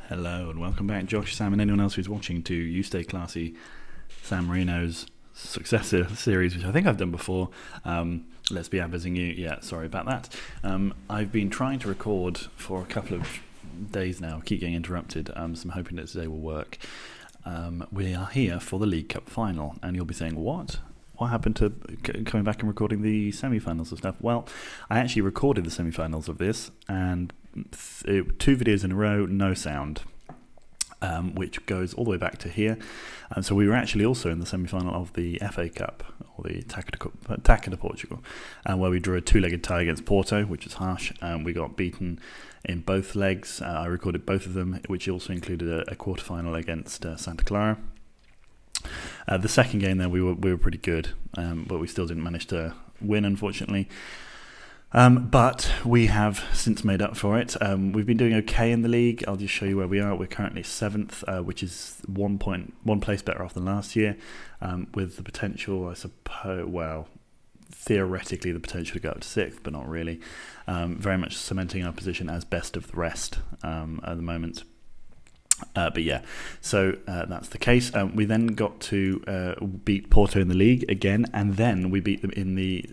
Hello and welcome back, Josh, Sam, and anyone else who's watching to You Stay Classy, Sam Marino's successor series, which I think I've done before. Let's be Aves-ing you. Yeah, sorry about that. I've been trying to record for a couple of days now. I keep getting interrupted, so I'm hoping that today will work. We are here for the League Cup final, and you'll be saying, what? What happened to coming back and recording the semi-finals and stuff? Well, I actually recorded the semi-finals of this, and 2 videos in a row, no sound, which goes all the way back to here. And so we were actually also in the semi-final of the FA Cup, or the Taça de Portugal, where we drew a 2-legged tie against Porto, which was harsh. We got beaten in both legs. I recorded both of them, which also included a quarter-final against Santa Clara. The second game there, we were pretty good, but we still didn't manage to win, unfortunately. But we have since made up for it. We've been doing okay in the league. I'll just show you where we are. We're currently 7th, which is one place better off than last year, with the potential, I suppose, well, theoretically the potential to go up to 6th, but not really. Very much cementing our position as best of the rest at the moment. But yeah, so that's the case. We then got to beat Porto in the league again, and then we beat them in the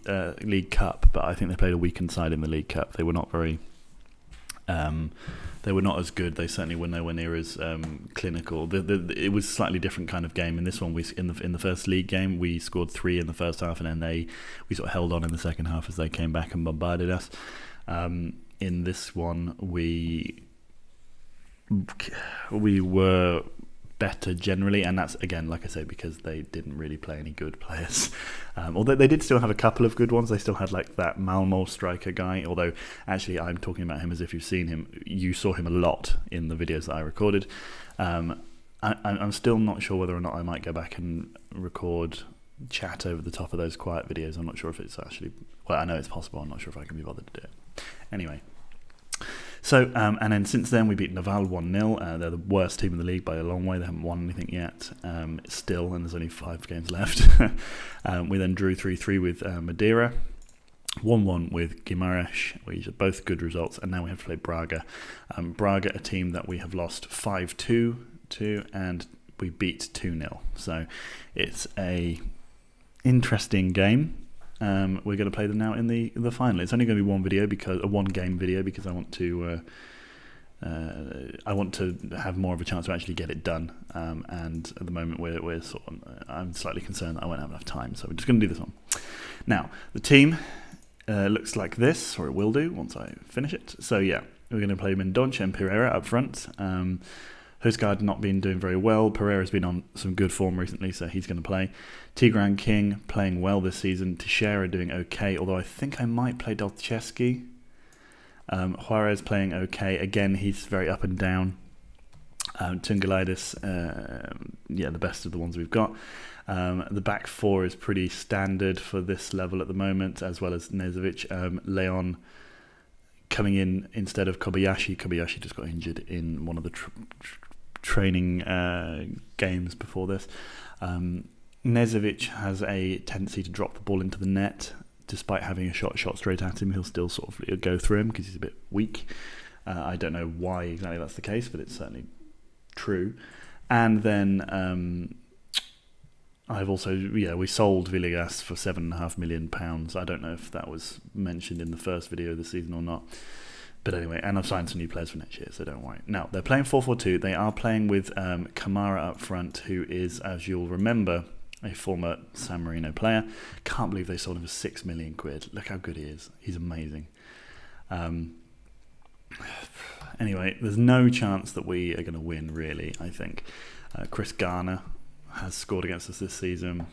League Cup. But I think they played a weakened side in the League Cup. They were not very. They were not as good. They certainly were nowhere near as clinical. It was a slightly different kind of game. In this one, in the first league game, we scored 3 in the first half, and then we sort of held on in the second half as they came back and bombarded us. In this one, we were better generally, and that's, again, like I say, because they didn't really play any good players. Although they did still have a couple of good ones. They still had like that Malmo striker guy, although actually I'm talking about him as if you've seen him. You saw him a lot in the videos that I recorded. I'm still not sure whether or not I might go back and record chat over the top of those quiet videos. I'm not sure if it's actually, well, I know it's possible. I'm not sure if I can be bothered to do it. Anyway. So, and then since then we beat Naval 1-0. They're the worst team in the league by a long way. They haven't won anything yet still, and there's only 5 games left. We then drew 3-3 with Madeira, 1-1 with Guimarães, which are both good results, and now we have to play Braga. Braga, a team that we have lost 5-2 to, and we beat 2-0. So it's a interesting game. We're going to play them now in the final. It's only going to be a one game video, because I want to have more of a chance to actually get it done. And at the moment we're sort of, I'm slightly concerned that I won't have enough time, so we're just going to do this one. Now the team looks like this, or it will do once I finish it. So yeah, we're going to play Mendonça and Pereira up front. Husgaard not been doing very well. Pereira's been on some good form recently, so he's going to play. Tigran King playing well this season. Teixeira doing okay, although I think I might play Dolchevsky. Juarez playing okay. Again, he's very up and down. Tungalaidis, the best of the ones we've got. The back 4 is pretty standard for this level at the moment, as well as Nezovic. Leon coming in instead of Kobayashi. Kobayashi just got injured in one of the training games before this. Nezovic has a tendency to drop the ball into the net. Despite having a shot straight at him, he'll still sort of go through him because he's a bit weak. I don't know why exactly that's the case, but it's certainly true. And then I've also, we sold Villegas for £7.5 million. I don't know if that was mentioned in the first video of the season or not. But anyway, and I've signed some new players for next year, so don't worry. Now, they're playing 4-4-2. They are playing with Kamara up front, who is, as you'll remember, a former San Marino player. Can't believe they sold him for £6 million. Look how good he is. He's amazing. Anyway, there's no chance that we are going to win, really, I think. Chris Garner has scored against us this season.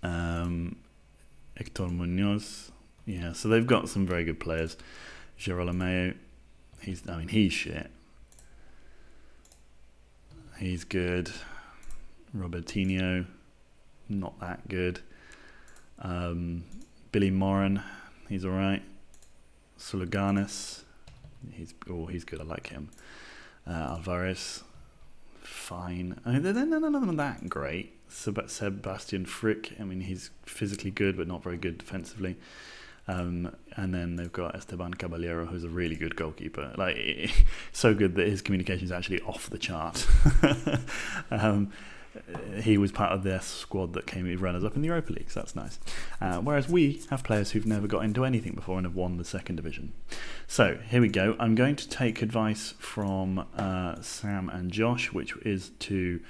Hector Munoz. Yeah, so they've got some very good players. Gerolomeo, he's shit. He's good. Robertinho, not that good. Billy Moran, he's alright. Suluganis, he's good, I like him. Alvarez, fine. They're none of them that great. Sebastian Frick, he's physically good but not very good defensively. And then they've got Esteban Caballero, who's a really good goalkeeper. Like, so good that his communication is actually off the chart. He was part of their squad that came runners up in the Europa League, so that's nice. Whereas we have players who've never got into anything before and have won the second division. So here we go. I'm going to take advice from Sam and Josh, which is to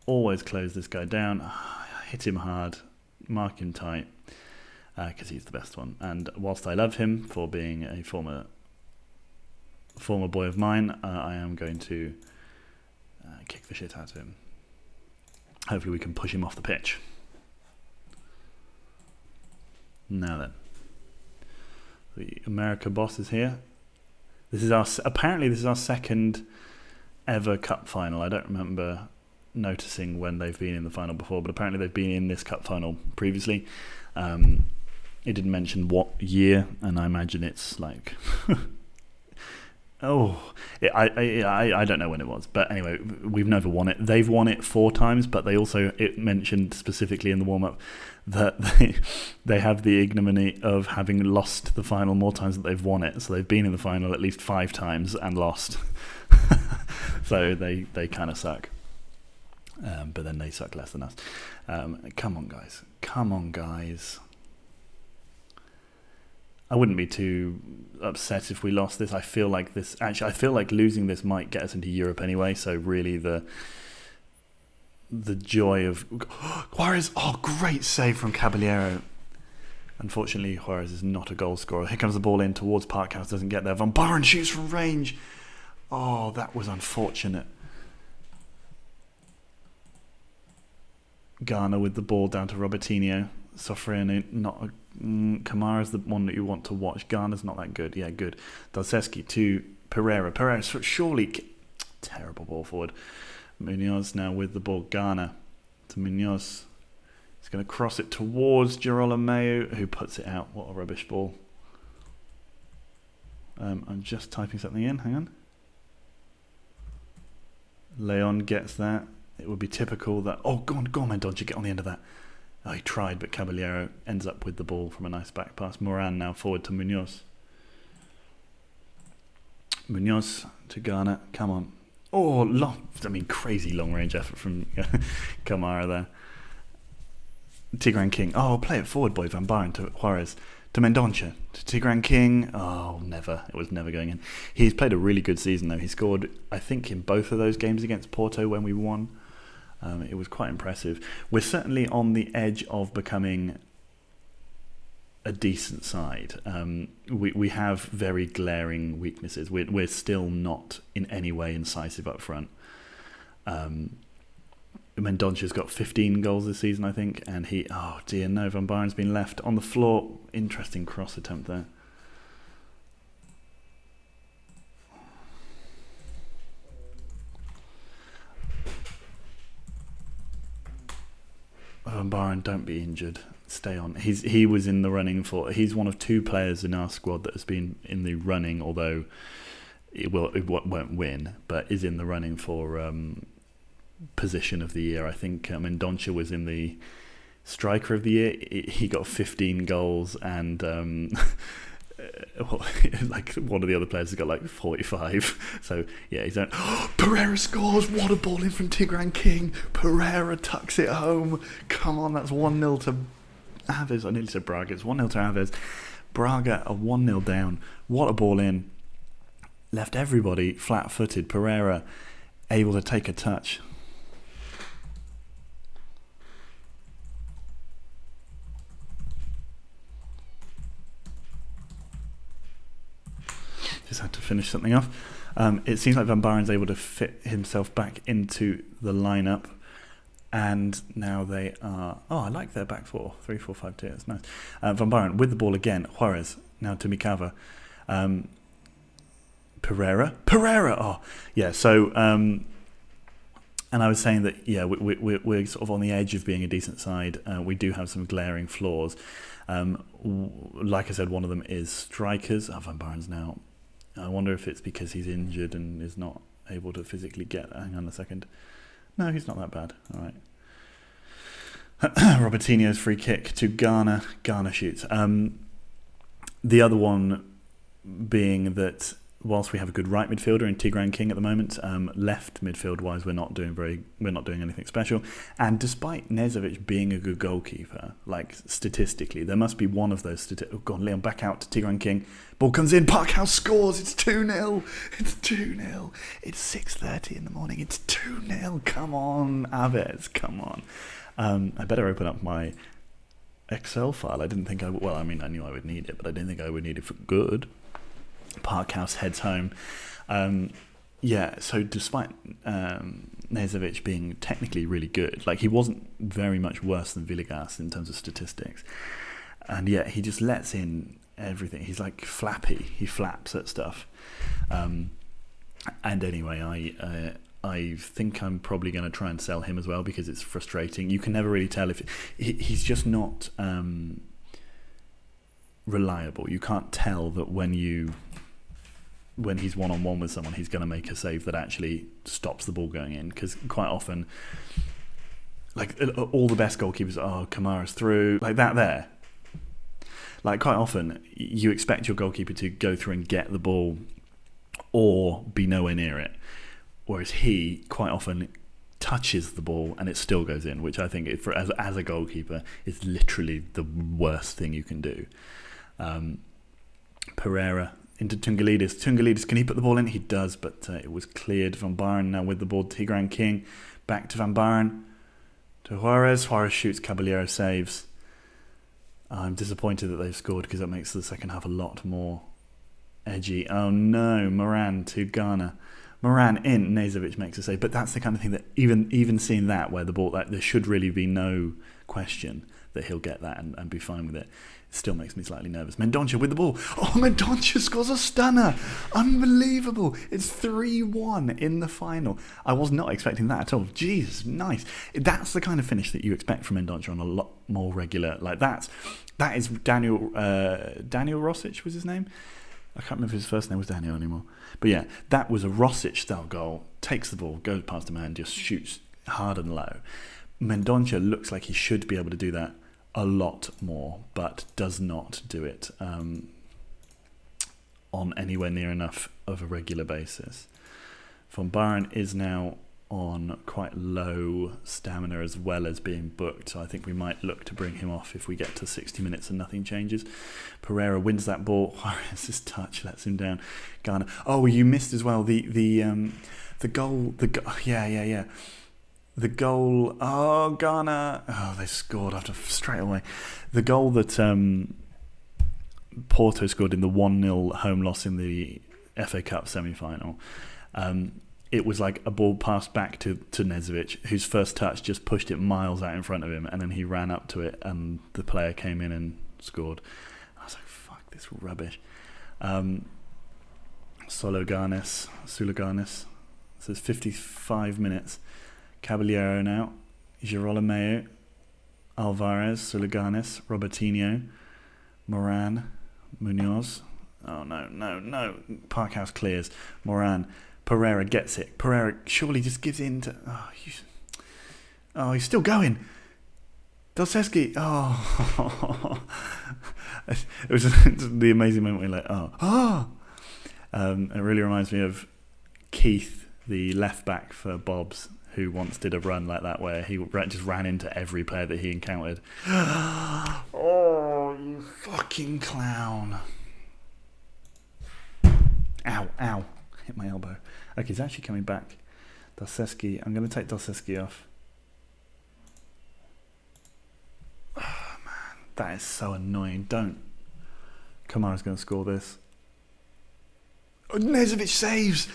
always close this guy down, hit him hard, mark him tight, because he's the best one. And whilst I love him for being a former boy of mine, I am going to kick the shit out of him. Hopefully we can push him off the pitch. Now then, the America boss is here. Apparently this is our second ever cup final. I don't remember noticing when they've been in the final before, but apparently they've been in this cup final previously. It didn't mention what year, and I imagine it's like I don't know when it was, but anyway, we've never won it. They've won it 4 times, but it mentioned specifically in the warm-up that they have the ignominy of having lost the final more times than they've won it. So they've been in the final at least 5 times and lost. So they kind of suck. But then they suck less than us. Come on, guys. I wouldn't be too upset if we lost this. I feel like losing this might get us into Europe anyway. So really, the joy of Juarez. Oh, great save from Caballero. Unfortunately, Juarez is not a goal scorer. Here comes the ball in towards Parkhouse. Doesn't get there. Van Baaren shoots from range. Oh, that was unfortunate. Ghana with the ball down to Robertinho. Sofrene, Kamara's the one that you want to watch. Ghana's not that good. Yeah, good. Dalseski to Pereira. Pereira, surely terrible ball forward. Munoz now with the ball. Ghana to Munoz. He's going to cross it towards Girolamo, who puts it out. What a rubbish ball. I'm just typing something in. Hang on. Leon gets that. It would be typical that... Oh, go on, Mendonça, get on the end of that. Oh, he tried, but Caballero ends up with the ball from a nice back pass. Moran now forward to Munoz. Munoz to Ghana. Come on. Oh, crazy long-range effort from Kamara there. Tigran King. Oh, play it forward, boy. Van Baaren to Juarez. To Mendonça. To Tigran King. Oh, never. It was never going in. He's played a really good season, though. He scored, I think, in both of those games against Porto when we won. It was quite impressive. We're certainly on the edge of becoming a decent side. We have very glaring weaknesses. We're still not in any way incisive up front. Mendonça's got 15 goals this season, I think, and Van Baaren's been left on the floor. Interesting cross attempt there. Van Baaren, don't be injured. Stay on. He was in the running for... He's one of 2 players in our squad that has been in the running, although it won't win, but is in the running for position of the year. I think Mendonça was in the striker of the year. He got 15 goals and... like one of the other players has got like 45. So yeah, he's on. Pereira scores. What a ball in from Tigran King. Pereira tucks it home. Come on, that's 1-0 to Aves. I nearly said Braga. It's 1-0 to Aves. Braga are 1-0 down. What a ball in. Left everybody flat-footed. Pereira able to take a touch. Just had to finish something off. It seems like Van Baaren's able to fit himself back into the lineup, and now they are... Oh, I like their back four. 3-4-5-2. That's nice. Van Baaren with the ball again. Juarez now to Mikava. Pereira. Oh, yeah. So, and I was saying that we're sort of on the edge of being a decent side. We do have some glaring flaws. Like I said, one of them is strikers. Van Baaren's now... I wonder if it's because he's injured and is not able to physically get... Hang on a second. No, he's not that bad. All right. Robertinho's free kick to Ghana. Ghana shoots. The other one being that whilst we have a good right midfielder in Tigran King at the moment, left midfield wise we're not doing anything special. And despite Nezovic being a good goalkeeper, like statistically, there must be one of those Leon back out to Tigran King. Ball comes in, Parkhouse scores, it's 2-0. It's 2-0. It's 6:30 in the morning. It's 2-0. Come on, Aves, come on. I better open up my Excel file. I didn't think I would. Well, I mean, I knew I would need it, but I didn't think I would need it for good. Parkhouse heads home. So despite Nezovic being technically really good, like he wasn't very much worse than Villegas in terms of statistics, and yet he just lets in everything. He's like flappy. He flaps at stuff. And anyway, I think I'm probably going to try and sell him as well because it's frustrating. You can never really tell if he's just not reliable. You can't tell that when he's one-on-one with someone, he's going to make a save that actually stops the ball going in. Because quite often, like all the best goalkeepers are Kamara's through, like that there. Like quite often, you expect your goalkeeper to go through and get the ball or be nowhere near it. Whereas he quite often touches the ball and it still goes in, which I think as a goalkeeper is literally the worst thing you can do. Pereira into Tungalidis. Tungalidis, can he put the ball in? He does, but it was cleared. Van Baaren now with the ball. Tigran King back to Van Baaren. To Juarez. Juarez shoots. Caballero saves. I'm disappointed that they've scored because that makes the second half a lot more edgy. Oh no, Moran to Ghana. Moran in, Nezovic makes a save, but that's the kind of thing that even seeing that where the ball, that there should really be no question that he'll get that and be fine with it. It still makes me slightly nervous. Mendonça with the ball. Oh, Mendonça scores a stunner. Unbelievable. It's 3-1 in the final. I was not expecting that at all. Jesus, nice. That's the kind of finish that you expect from Mendonça on a lot more regular. Like that is Daniel Rosic was his name. I can't remember if his first name was Daniel anymore. But yeah, that was a Rosic-style goal. Takes the ball, goes past a man, just shoots hard and low. Mendonça looks like he should be able to do that a lot more, but does not do it on anywhere near enough of a regular basis. Van Baaren is now on quite low stamina as well as being booked, so I think we might look to bring him off if we get to 60 minutes and nothing changes. Pereira wins that ball. Juarez's touch lets him down. Ghana. Oh, you missed as well the goal. The goal. Oh, Ghana. Oh, they scored after straight away. The goal that Porto scored in the 1-0 home loss in the FA Cup semi-final. It was like a ball passed back to Nezovic, whose first touch just pushed it miles out in front of him, and then he ran up to it, and the player came in and scored. I was like, fuck, this rubbish. Suluganis says 55 minutes. Caballero now. Girolamo, Alvarez, Suluganis, Robertinho, Moran, Munoz. Oh, no. Parkhouse clears. Moran. Pereira gets it. Pereira surely just gives in to... Oh, he's still going. Dolceski. Oh. It was the amazing moment where you're like, it really reminds me of Keith, the left back for Bob's, who once did a run like that where he just ran into every player that he encountered. Oh, you fucking clown. Ow. Hit my elbow. Okay, he's actually coming back. Dolceski. I'm going to take Dolceski off. Oh, man. That is so annoying. Don't. Kamara's going to score this. Oh, Nezovic saves.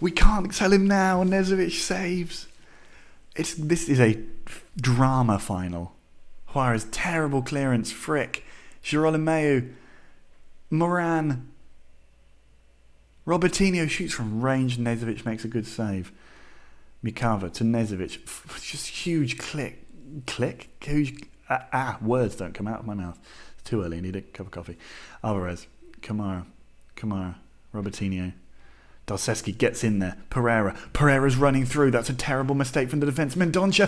We can't sell him now. Nezovic saves. This is a drama final. Juarez, terrible clearance. Frick. Girolamo. Moran. Robertinho shoots from range. Nezovic makes a good save. Mikava to Nezovic. Just huge click. Huge. Words don't come out of my mouth. It's too early. I need a cup of coffee. Alvarez. Kamara. Robertinho. Dalseski gets in there. Pereira's running through. That's a terrible mistake from the defence. Mendonça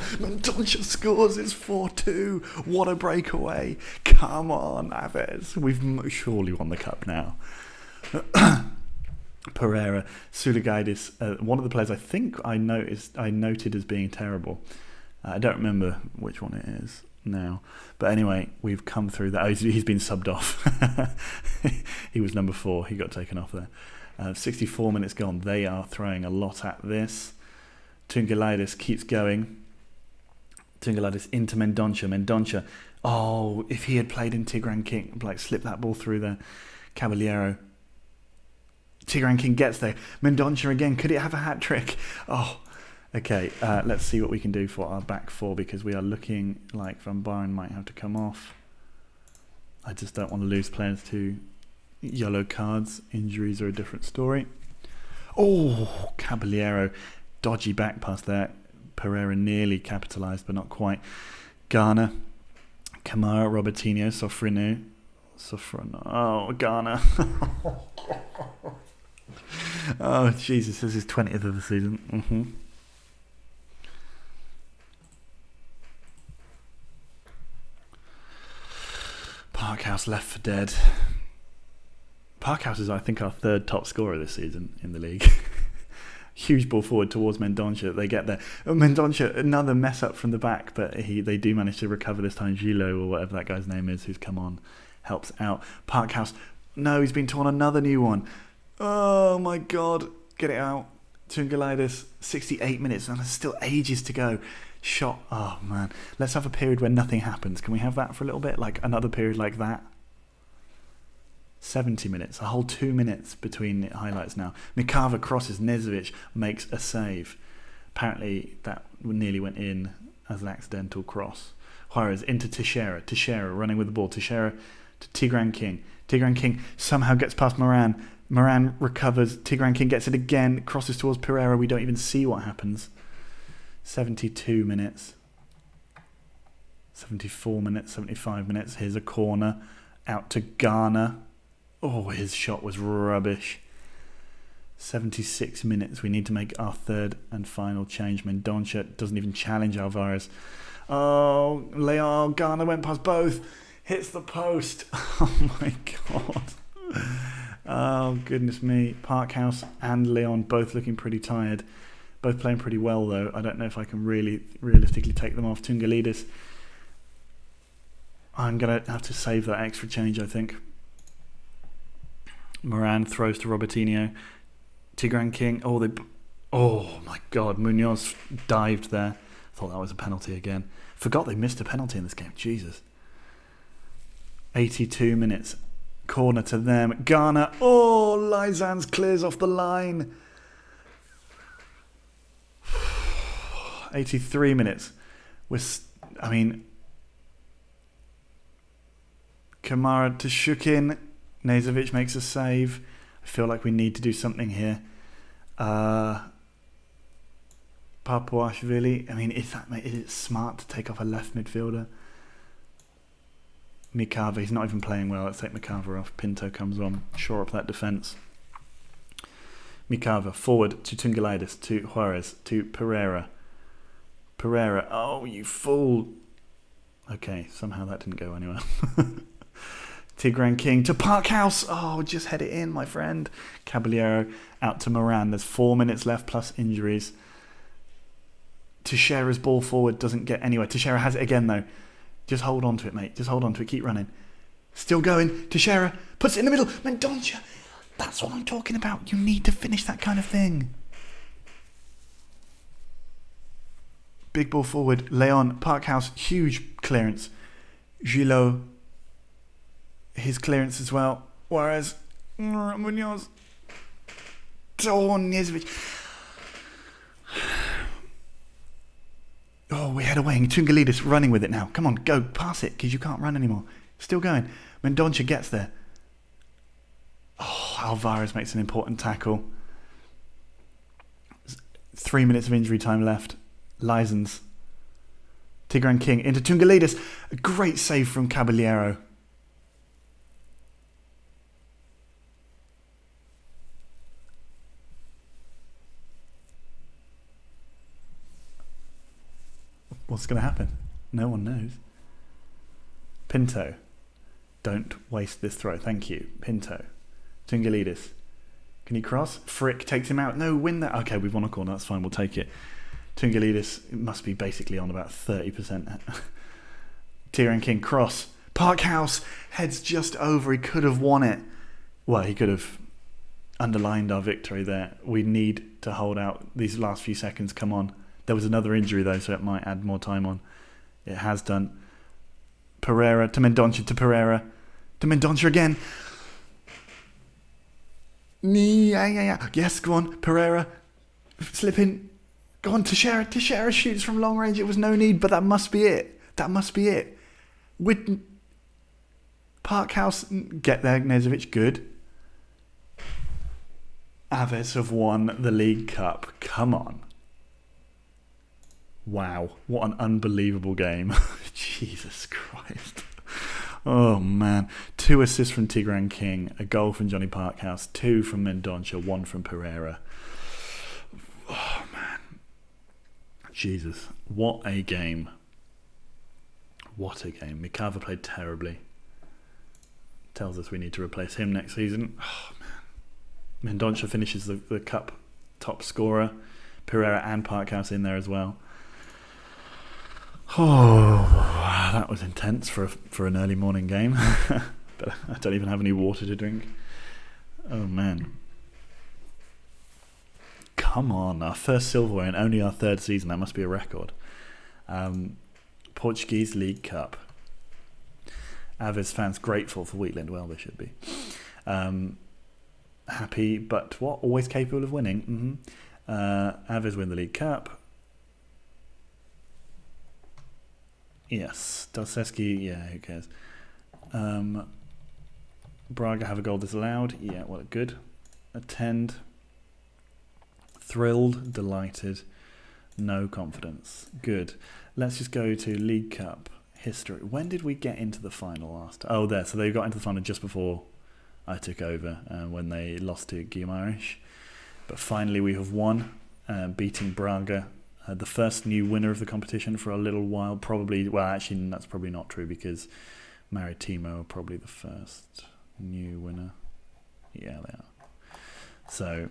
scores. It's 4-2. What a breakaway. Come on, Aves. We've surely won the cup now. Pereira, Sulagaidis, one of the players I think I noted as being terrible. I don't remember which one it is now. But anyway, we've come through that. Oh, he's been subbed off. He was number 4. He got taken off there. 64 minutes gone. They are throwing a lot at this. Tungalaidis keeps going. Tungalaidis into Mendonça. Oh, if he had played in Tigran King, like slip that ball through there. Caballero. Tigran King gets there. Mendonça again. Could it have a hat trick? Oh, okay. Let's see what we can do for our back 4 because we are looking like Van Baaren might have to come off. I just don't want to lose players to yellow cards. Injuries are a different story. Oh, Caballero. Dodgy back pass there. Pereira nearly capitalised, but not quite. Ghana. Kamara, Robertinho, Sofrino. Oh, Ghana. Oh, Jesus. This is 20th of the season. Parkhouse left for dead. Parkhouse is, I think, our 3rd top scorer this season in the league. Huge ball forward towards Mendonça. They get there. Mendonça, another mess up from the back, but they do manage to recover this time. Gilo, or whatever that guy's name is, who's come on, helps out. Parkhouse, no, he's been torn another new one. Oh my God, get it out. Tungalaidis, 68 minutes, and there's still ages to go. Shot, oh man. Let's have a period where nothing happens. Can we have that for a little bit? Like another period like that? 70 minutes, a whole 2 minutes between highlights now. Mikava crosses, Nezovic makes a save. Apparently that nearly went in as an accidental cross. Juarez into Teixeira running with the ball. Teixeira to Tigran King. Tigran King somehow gets past Moran. Moran recovers. Tigran King gets it again. Crosses towards Pereira. We don't even see what happens. 72 minutes. 74 minutes. 75 minutes. Here's a corner. Out to Ghana. Oh, his shot was rubbish. 76 minutes. We need to make our 3rd and final change. Mendonça doesn't even challenge Alvarez. Oh, Leon, Ghana went past both. Hits the post. Oh my God. Oh, goodness me. Parkhouse and Leon both looking pretty tired. Both playing pretty well, though. I don't know if I can really realistically take them off. Tungalaidis. I'm going to have to save that extra change, I think. Moran throws to Robertinho. Tigran King. Oh my God. Munoz dived there. Thought that was a penalty again. Forgot they missed a penalty in this game. Jesus. 82 minutes. Corner to them. Ghana. Oh, Lysands clears off the line. 83 minutes. Kamara to Shukin. Nezovic makes a save. I feel like we need to do something here. Papuashvili. Is it smart to take off a left midfielder? Mikava, he's not even playing well. Let's take Mikava off. Pinto comes on. Shore up that defence. Mikava forward to Tungalaidis, to Juarez, to Pereira. Oh, you fool. Okay, somehow that didn't go anywhere. Tigran King to Parkhouse. Oh, just head it in, my friend. Caballero out to Moran. There's 4 minutes left plus injuries. Teixeira's ball forward doesn't get anywhere. Teixeira has it again, though. Just hold on to it, mate. Just hold on to it. Keep running. Still going. Teixeira puts it in the middle. Mendonça. That's what I'm talking about. You need to finish that kind of thing. Big ball forward. Leon. Parkhouse. Huge clearance. Gilo. His clearance as well. Juarez. Munoz. Nezovic. Oh, we head away. Tungalaidis running with it now. Come on, go. Pass it, because you can't run anymore. Still going. Mendonça gets there. Oh, Alvarez makes an important tackle. 3 minutes of injury time left. Lysons. Tigran King into Tungalaidis. A great save from Caballero. What's going to happen? No one knows. Pinto. Don't waste this throw. Thank you. Pinto. Tungalidis. Can he cross? Frick takes him out. No, win that. Okay, we've won a corner. That's fine. We'll take it. Tungalidis must be basically on about 30%. Tyrion King. Cross. Parkhouse. Heads just over. He could have won it. Well, he could have underlined our victory there. We need to hold out these last few seconds. Come on. There was another injury, though, so it might add more time on. It has done. Pereira to Mendonça to Pereira. To Mendonça again. Yes, go on. Pereira. Slip in. Go on, Teixeira. Teixeira shoots from long range. It was no need, but that must be it. That must be it. With Parkhouse. Get there, Knezovic. Good. Aves have won the League Cup. Come on. Wow, what an unbelievable game. Jesus Christ. Oh, man. 2 assists from Tigran King, a goal from Johnny Parkhouse, 2 from Mendonça, 1 from Pereira. Oh, man. Jesus, what a game. What a game. Mikava played terribly. Tells us we need to replace him next season. Oh, man. Mendonça finishes the cup top scorer. Pereira and Parkhouse in there as well. Oh, that was intense for an early morning game. But I don't even have any water to drink. Oh, man. Come on, our first silverware in only our 3rd season. That must be a record. Portuguese League Cup. Aves fans grateful for Wheatland. Well, they should be. Happy, but what? Always capable of winning. Aves win the League Cup. Yes. Dalseski, yeah, who cares? Braga have a goal disallowed. Yeah, well, good. Attend. Thrilled, delighted, no confidence. Good. Let's just go to League Cup history. When did we get into the final last? Oh, there. So they got into the final just before I took over, when they lost to Guimarães. But finally we have won, beating Braga. The first new winner of the competition for a little while. Probably, well, actually, that's probably not true because Maritimo are probably the first new winner. Yeah, they are. So,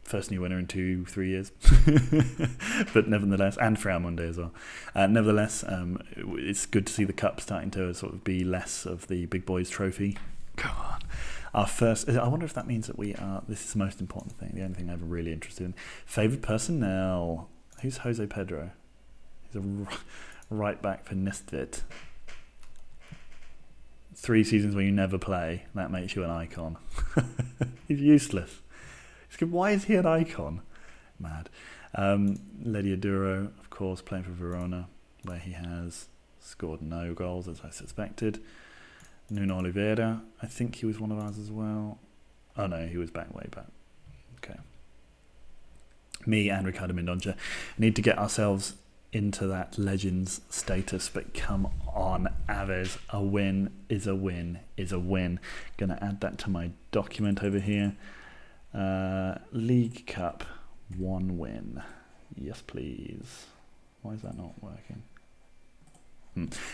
first new winner in 2-3 years. But nevertheless, and Fraumonde as well. Nevertheless, it's good to see the cup starting to sort of be less of the big boys trophy. Come on. Our first, I wonder if that means that we are, this is the most important thing, the only thing I'm really interested in. Favoured personnel. Who's Jose Pedro? He's a right back for Nistvit. 3 seasons where you never play, that makes you an icon. He's useless. Why is he an icon? Mad. Lediaduro, of course, playing for Verona, where he has scored no goals, as I suspected. Nuno Oliveira, I think he was one of ours as well. Oh no, he was way back. Okay. Me and Ricardo Mendonça need to get ourselves into that Legends status, but come on, Aves, a win is a win is a win. Gonna add that to my document over here. League Cup, 1 win. Yes, please. Why is that not working?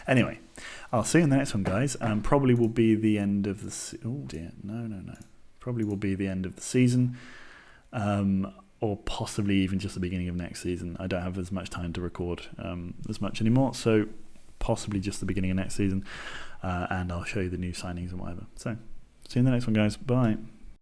Anyway, I'll see you in the next one, guys. Probably will be the end of the... Oh, dear. No. Probably will be the end of the season. Or possibly even just the beginning of next season. I don't have as much time to record as much anymore. So possibly just the beginning of next season. And I'll show you the new signings and whatever. So, see you in the next one, guys. Bye.